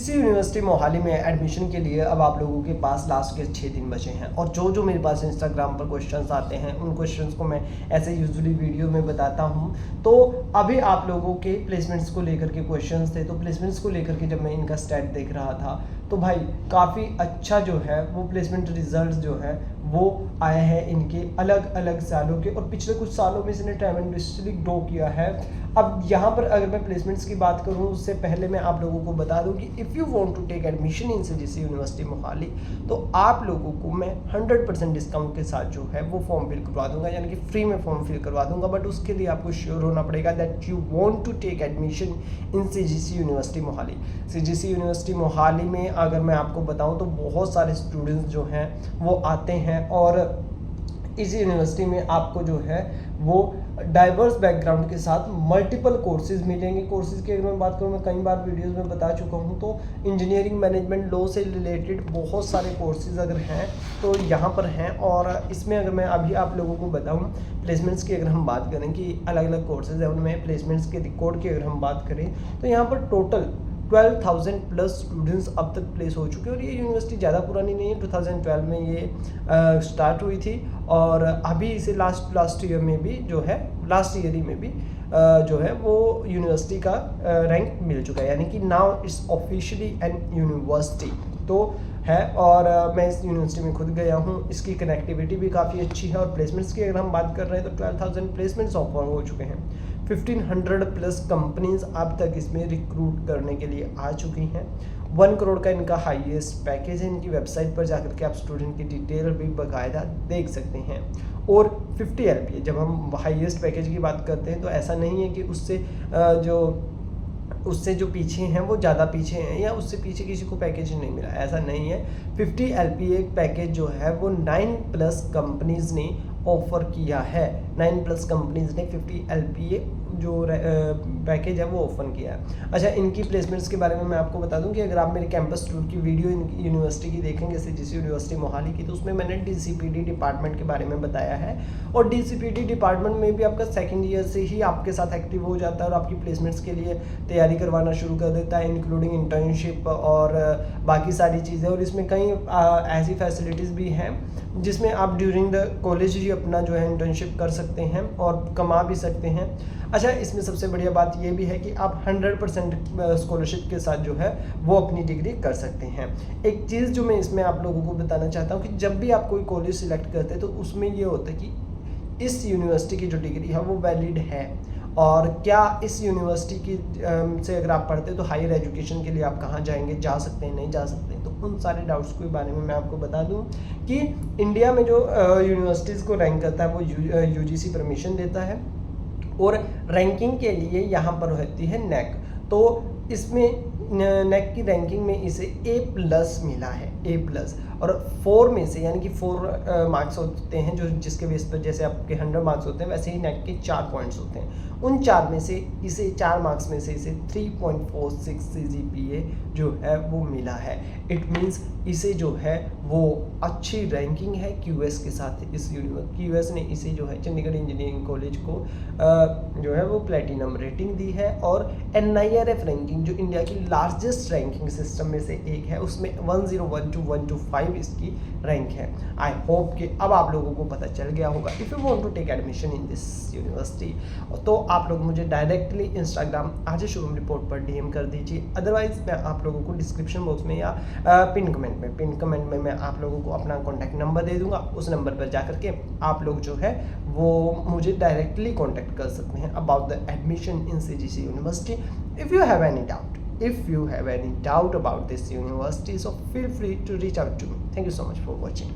CGC university Mohali में admission के लिए अब आप लोगों के पास लास्ट के 6 दिन बचे हैं और जो मेरे पास इंस्टाग्राम पर क्वेश्चंस आते हैं उन क्वेश्चंस को मैं ऐसे यूजुअली वीडियो में बताता हूं। तो अभी आप लोगों के प्लेसमेंट्स को लेकर के क्वेश्चंस थे, तो प्लेसमेंट्स को लेकर के जब मैं इनका स्टैट देख रहा था तो भाई काफ़ी अच्छा जो है वो प्लेसमेंट रिजल्ट जो है वो आए हैं इनके अलग अलग सालों के, और पिछले कुछ सालों में इसने ट्रेमेंडसली ग्रो किया है। अब यहाँ पर अगर मैं प्लेसमेंट्स की बात करूँ उससे पहले मैं आप लोगों को बता दूँ कि if you want to take admission in CGC university Mohali तो आप लोगों को मैं 100% डिस्काउंट के साथ जो है वो फॉर्म फिल करवा दूंगा, यानी कि फ्री में फॉर्म फिल करवा दूंगा। बट उसके लिए आपको श्योर होना पड़ेगा that you want to take admission in CGC university Mohali. CGC university Mohali में अगर मैं आपको बताऊँ तो बहुत सारे स्टूडेंट्स जो हैं वो आते हैं, और इस यूनिवर्सिटी में आपको जो है वो डाइवर्स बैकग्राउंड के साथ मल्टीपल कोर्सेज मिलेंगे। कोर्सेज की अगर मैं बात करूँ, मैं कई बार वीडियोस में बता चुका हूँ, तो इंजीनियरिंग मैनेजमेंट लॉ से रिलेटेड बहुत सारे कोर्सेज अगर हैं तो यहाँ पर हैं। और इसमें अगर मैं अभी आप लोगों को बताऊँ प्लेसमेंट्स की अगर हम बात करें कि अलग अलग कोर्सेज हैं उनमें प्लेसमेंट्स के रिकॉर्ड की अगर हम बात करें तो यहाँ पर टोटल 12,000 प्लस स्टूडेंट्स अब तक प्लेस हो चुके हैं। और ये यूनिवर्सिटी ज़्यादा पुरानी नहीं है, 2012 में ये स्टार्ट हुई थी और अभी इसे लास्ट ईयर में भी जो है लास्ट ईयर ही में भी जो है वो यूनिवर्सिटी का रैंक मिल चुका है, यानी कि now it's officially an university तो है। और मैं इस यूनिवर्सिटी में खुद गया हूँ, इसकी कनेक्टिविटी भी काफ़ी अच्छी है। और प्लेसमेंट्स की अगर हम बात कर रहे हैं तो 12,000 प्लेसमेंट्स ऑफर हो चुके हैं। 1500 प्लस कंपनीज अब तक इसमें रिक्रूट करने के लिए आ चुकी हैं। 1 करोड़ का इनका हाईएस्ट पैकेज है। इनकी वेबसाइट पर जाकर के आप स्टूडेंट की डिटेल भी बाकायदा देख सकते हैं। और 50 LPA, जब हम हाईएस्ट पैकेज की बात करते हैं तो ऐसा नहीं है कि उससे जो पीछे हैं वो ज़्यादा पीछे हैं या उससे पीछे किसी को पैकेज नहीं मिला, ऐसा नहीं है। 50 LPA पैकेज जो है वो 9+ कंपनीज ने ऑफर किया है। 9+ कंपनीज ने 50 LPA जो पैकेज है वो ऑफर किया है। अच्छा, इनकी प्लेसमेंट्स के बारे में मैं आपको बता दूं कि अगर आप मेरे कैंपस टूर की वीडियो यूनिवर्सिटी की देखेंगे CGC यूनिवर्सिटी मोहाली की, तो उसमें मैंने DCPD डिपार्टमेंट के बारे में बताया है। और DCPD डिपार्टमेंट में भी आपका सेकेंड ईयर से ही आपके साथ एक्टिव हो जाता है और आपकी प्लेसमेंट्स के लिए तैयारी करवाना शुरू कर देता है, इंक्लूडिंग इंटर्नशिप और बाकी सारी चीज़ें। और इसमें कई ऐसी फैसिलिटीज़ भी हैं जिसमें आप ड्यूरिंग द कॉलेज ही अपना जो है इंटर्नशिप कर सकते हैं और कमा भी सकते हैं। अच्छा, इसमें सबसे बढ़िया बात ये भी है कि आप 100% स्कॉलरशिप के साथ जो है वो अपनी डिग्री कर सकते हैं। एक चीज़ जो मैं इसमें आप लोगों को बताना चाहता हूँ कि जब भी आप कोई कॉलेज सिलेक्ट करते हैं तो उसमें ये होता है कि इस यूनिवर्सिटी की जो डिग्री है वो वैलिड है, और क्या इस यूनिवर्सिटी की से अगर आप पढ़ते हैं तो हायर एजुकेशन के लिए आप कहाँ जाएंगे, जा सकते हैं नहीं जा सकते हैं। तो उन सारे डाउट्स के बारे में मैं आपको बता दूं कि इंडिया में जो यूनिवर्सिटीज़ को रैंक करता है वो UGC परमिशन देता है, और रैंकिंग के लिए यहाँ पर होती है NAC। तो इसमें NAC की रैंकिंग में इसे A+ मिला है, A+। और 4 में से, यानी कि 4 मार्क्स होते हैं जो जिसके बेस पर जैसे आपके 100 मार्क्स होते हैं वैसे ही NAC के 4 पॉइंट्स होते हैं। उन 4 में से इसे 4 मार्क्स में से इसे 3.46 CGPA जो है वो मिला है। इट मीन्स इसे जो है वो अच्छी रैंकिंग है QS के साथ। इस QS ने इसे जो है चंडीगढ़ इंजीनियरिंग कॉलेज को जो है वो प्लेटिनम रेटिंग दी है। और NIRF रैंकिंग जो इंडिया की लार्जेस्ट रैंकिंग सिस्टम में से एक है, उसमें 101 to 125 इसकी रैंक है। आई होप कि अब आप लोगों को पता चल गया होगा। If you want to take admission in this university तो आप लोग मुझे डायरेक्टली इंस्टाग्राम आज शोरूम रिपोर्ट पर DM कर दीजिए। अदरवाइज मैं आप लोगों को डिस्क्रिप्शन बॉक्स में या पिन कमेंट में मैं आप लोगों को अपना कॉन्टैक्ट नंबर दे दूंगा। उस नंबर पर जाकर के आप लोग जो है वो मुझे डायरेक्टली कॉन्टैक्ट कर सकते हैं about the admission in CGC university. If you have any doubt about this university, so feel free to reach out to me. Thank you so much for watching.